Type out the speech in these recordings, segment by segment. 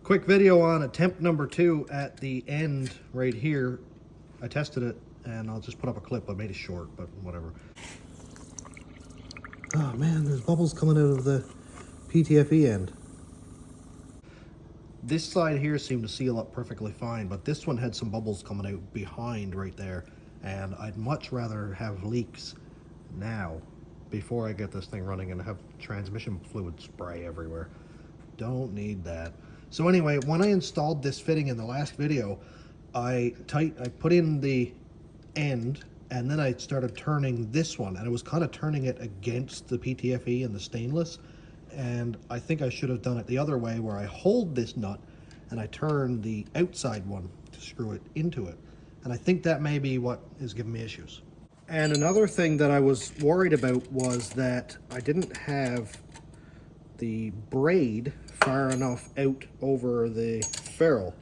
Quick video on attempt number 2 at the end right here. I tested it and I'll just put up a clip. I made it short, but whatever. Oh man, there's bubbles coming out of the PTFE end. This side here seemed to seal up perfectly fine, but this one had some bubbles coming out behind right there. And I'd much rather have leaks now before I get this thing running and have transmission fluid spray everywhere. Don't need that. So anyway, when I installed this fitting in the last video, I put in the end and then I started turning this one, and it was kind of turning it against the PTFE and the stainless. And I think I should have done it the other way, where I hold this nut and I turn the outside one to screw it into it. And I think that may be what is giving me issues. And another thing that I was worried about was that I didn't have the braid far enough out over the ferrule,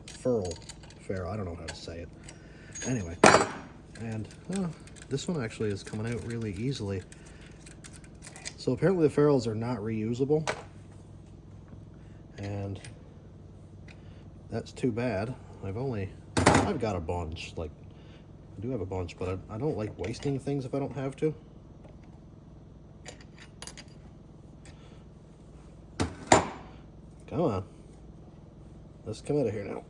I don't know how to say it. Anyway, and this one actually is coming out really easily. So apparently the ferrules are not reusable, and that's too bad. I've got a bunch, like I do have a bunch, but I don't like wasting things if I don't have to. Come on, let's come out of here now.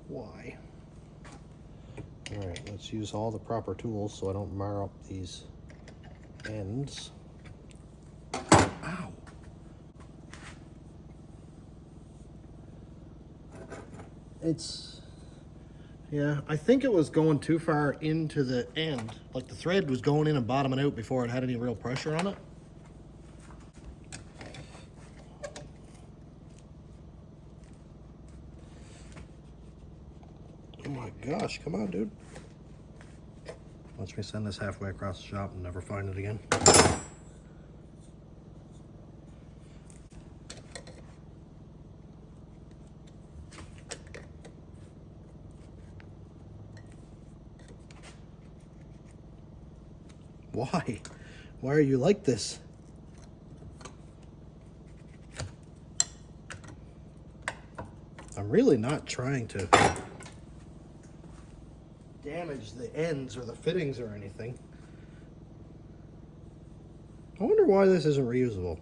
Why? All right, let's use all the proper tools so I don't mar up these ends. Ow! Yeah, I think it was going too far into the end. Like the thread was going in and bottoming out before it had any real pressure on it. Oh my gosh, come on, dude. Watch me send this halfway across the shop and never find it again. Why? Why are you like this? I'm really not trying to damage the ends or the fittings or anything. I wonder why this isn't reusable.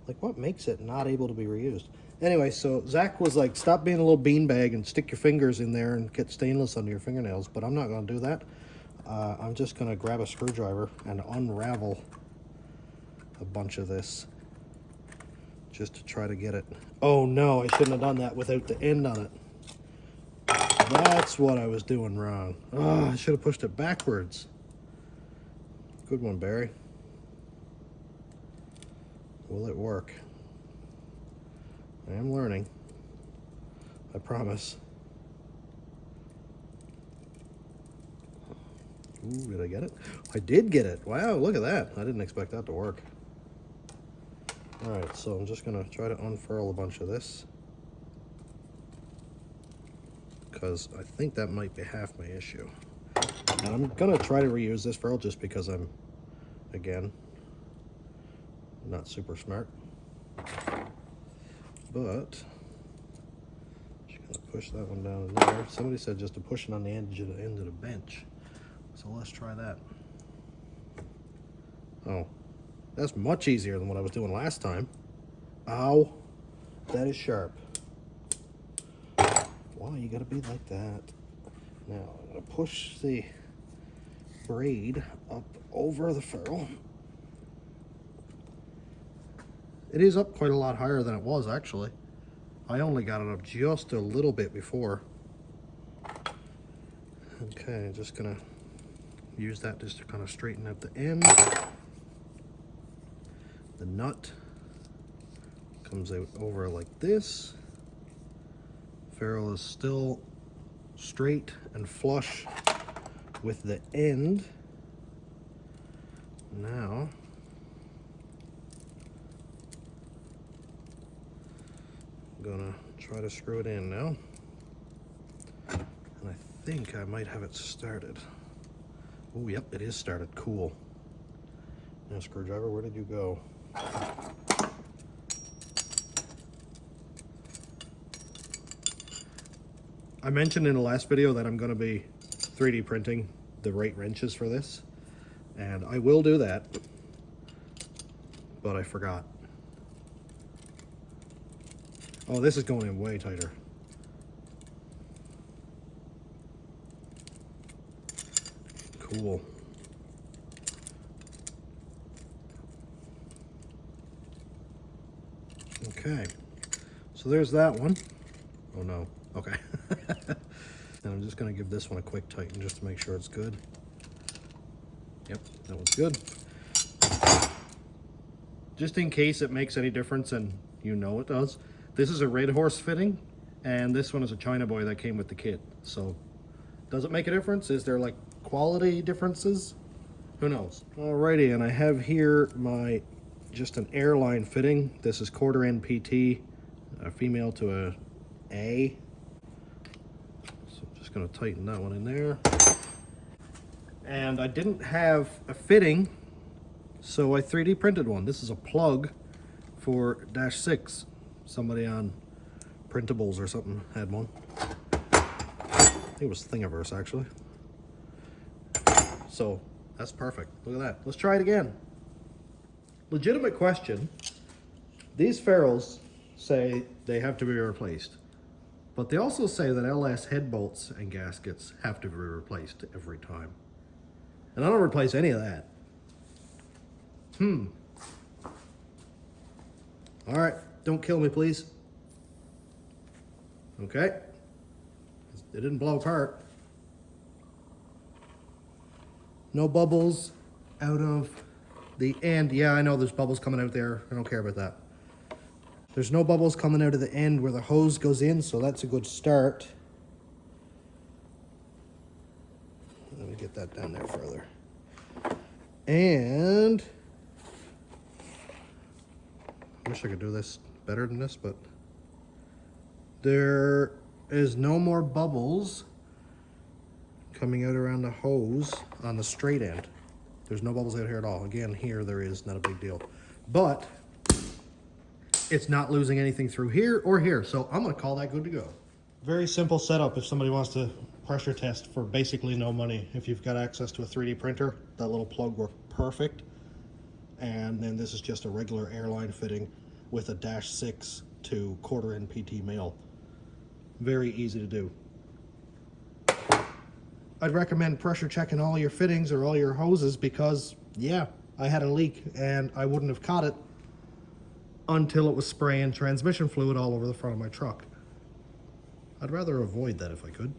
Like, what makes it not able to be reused? Anyway, so Zach was like, stop being a little beanbag and stick your fingers in there and get stainless under your fingernails, but I'm not going to do that. I'm just going to grab a screwdriver and unravel a bunch of this just to try to get it. Oh no, I shouldn't have done that without the end on it. That's what I was doing wrong. Oh, I should have pushed it backwards. Good one, Barry. Will it work? I am learning. I promise. Ooh, did I get it? I did get it. Wow, look at that. I didn't expect that to work. Alright, so I'm just going to try to unfurl a bunch of this, because I think that might be half my issue. And I'm going to try to reuse this furl just because I'm, again, not super smart. But just going to push that one down in there. Somebody said just to push it on the end of the bench. So let's try that. Oh. That's much easier than what I was doing last time. Ow. That is sharp. Why you gotta be like that? Now, I'm gonna push the braid up over the ferrule. It is up quite a lot higher than it was, actually. I only got it up just a little bit before. Okay, just gonna use that just to kind of straighten out the end. The nut comes out over like this. Ferrule is still straight and flush with the end. Now, I'm gonna try to screw it in now. And I think I might have it started. Oh, yep, it is started. Cool. Now, screwdriver, where did you go? I mentioned in the last video that I'm going to be 3D printing the right wrenches for this, and I will do that, but I forgot. Oh, this is going in way tighter. Cool. Okay, so there's that one. Oh no, okay. And I'm just gonna give this one a quick tighten just to make sure it's good. Yep, that one's good. Just in case it makes any difference, and you know it does. This is a Red Horse fitting, and this one is a China Boy that came with the kit. So, does it make a difference? Is there like quality differences? Who knows? Alrighty, and I have here my just an airline fitting. This is quarter end PT, a female to a A. So I'm just gonna tighten that one in there. And I didn't have a fitting, so I 3D printed one. This is a plug for -6. Somebody on Printables or something had one. I think it was Thingiverse actually. So that's perfect. Look at that. Let's try it again. Legitimate question. These ferrules say they have to be replaced, but they also say that LS head bolts and gaskets have to be replaced every time. And I don't replace any of that. All right, don't kill me, please. Okay. It didn't blow apart. No bubbles out of the end. Yeah, I know there's bubbles coming out there. I don't care about that. There's no bubbles coming out of the end where the hose goes in, so that's a good start. Let me get that down there further. And I wish I could do this better than this, but there is no more bubbles coming out around the hose on the straight end. There's no bubbles out here at all. Again, here there is, not a big deal. But it's not losing anything through here or here, so I'm gonna call that good to go. Very simple setup if somebody wants to pressure test for basically no money. If you've got access to a 3D printer, that little plug worked perfect. And then this is just a regular airline fitting with a -6 to quarter end PT male. Very easy to do. I'd recommend pressure checking all your fittings or all your hoses because, yeah, I had a leak and I wouldn't have caught it until it was spraying transmission fluid all over the front of my truck. I'd rather avoid that if I could.